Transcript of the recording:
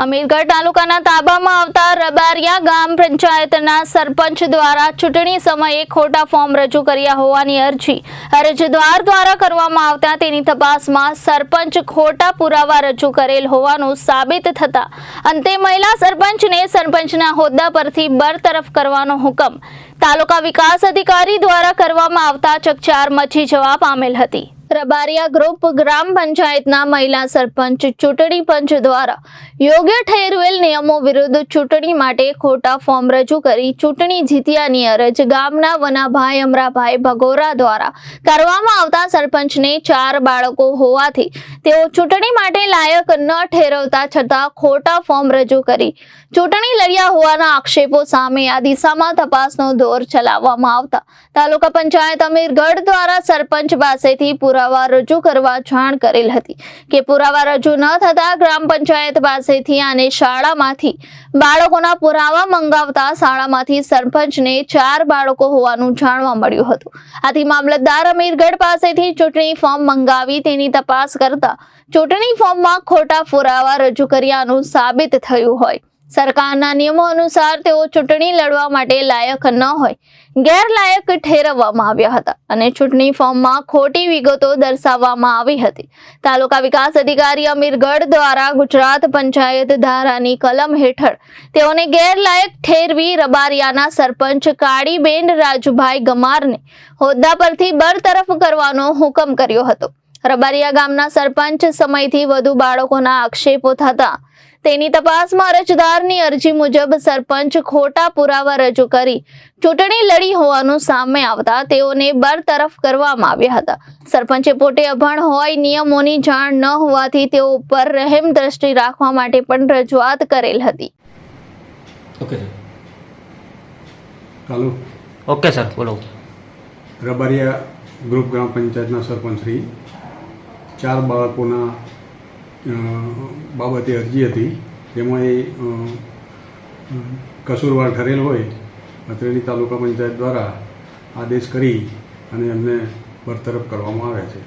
અમીરગઢ તાલુકાના તાબામાં આવતા રબારિયા ગામ પંચાયતના સરપંચ દ્વારા ચૂંટણી સમયે ખોટા ફોર્મ રજૂ કર્યા હોવાની અરજી અરજદાર દ્વારા કરવામાં આવતા તેની તપાસમાં સરપંચ ખોટા પુરાવા રજૂ કરેલ હોવાનું સાબિત થતા અંતે મહિલા સરપંચને સરપંચના હોદ્દા પરથી બરતરફ કરવાનો હુકમ તાલુકા વિકાસ અધિકારી દ્વારા કરવામાં આવતા ચકચાર મચી જવા પામેલ હતી। રબારિયા ગ્રુપ ગ્રામ પંચાયતના મહિલા સરપંચ ચૂંટણી પંચ દ્વારા યોગ્ય ઠેરવેલ નિયમો વિરુદ્ધ ચૂંટણી માટે ખોટા ફોર્મ રજૂ કરી ચૂંટણી જીત્યાની અરજ ગામના વનાભાઈ અમરાભાઈ ભગોરા દ્વારા કરવામાં આવતા સરપંચને 4 બાળકો હોવાથી તેઓ ચૂંટણી માટે લાયક ન ઠેરવતા છતાં ખોટા ફોર્મ રજૂ કરી ચૂંટણી લડ્યા હોવાના આક્ષેપો સામે આ દિશામાં તપાસનો દોર ચલાવવામાં આવતા તાલુકા પંચાયત અમીરગઢ દ્વારા સરપંચ પાસેથી પુરાવા રજૂ કરવા જાણ કરેલ હતી કે પુરાવા રજૂ ન થતા ગ્રામ પંચાયત પાસેથી અને શાળામાંથી બાળકોના પુરાવા મંગાવતા શાળામાંથી સરપંચને 4 બાળકો હોવાનું જાણવા મળ્યું હતું। આથી મામલતદાર અમીરગઢ પાસેથી ચૂંટણી ફોર્મ મંગાવી તેની તપાસ કરતા ચૂંટણી ફોર્મમાં ખોટા પુરાવા રજૂ કર્યાનું સાબિત થયું હોય। સરકારના નિયમો અનુસાર તેઓ ચૂંટણી લડવા માટે લાયક ન હોય ગેરલાયક ઠેરવવામાં આવ્યા હતા અને ચૂંટણી ફોર્મમાં ખોટી વિગતો દર્શાવવામાં આવી હતી। તાલુકા વિકાસ અધિકારી અમીરગઢ દ્વારા ગુજરાત પંચાયત ધારાની કલમ હેઠળ તેઓને ગેરલાયક ઠેરવી રબારિયાના સરપંચ કાળીબેન રાજુભાઈ ગમારને હોદ્દા પરથી બરતરફ કરવાનો હુકમ કર્યો હતો। રબારિયા ગામના સરપંચ સમયથી વધુ બાળકોના આક્ષેપો થતા તેની તપાસમાં અરજદારની અરજી મુજબ સરપંચ ખોટા પુરાવા રજૂ કરી ચૂંટણી લડી હોવાનું સામે આવતા તેઓને બરતરફ કરવામાં આવ્યા હતા। સરપંચે પોતે અભણ હોય નિયમોની જાણ ન હોવાથી તેઓ ઉપર રહેમ દ્રષ્ટિ રાખવા માટે પણ રજૂઆત કરેલ હતી। ઓકે સર, બોલો। રબારિયા ગ્રુપ ગ્રામ પંચાયતના સરપંચ શ્રી 4 બાળકોના બાબતે અરજી હતી જેમાં એ કસૂરવાર ઠરેલ હોય અત્રેની તાલુકા પંચાયત દ્વારા આદેશ કરી અને એમને બરતરફ કરવામાં આવ્યા છે।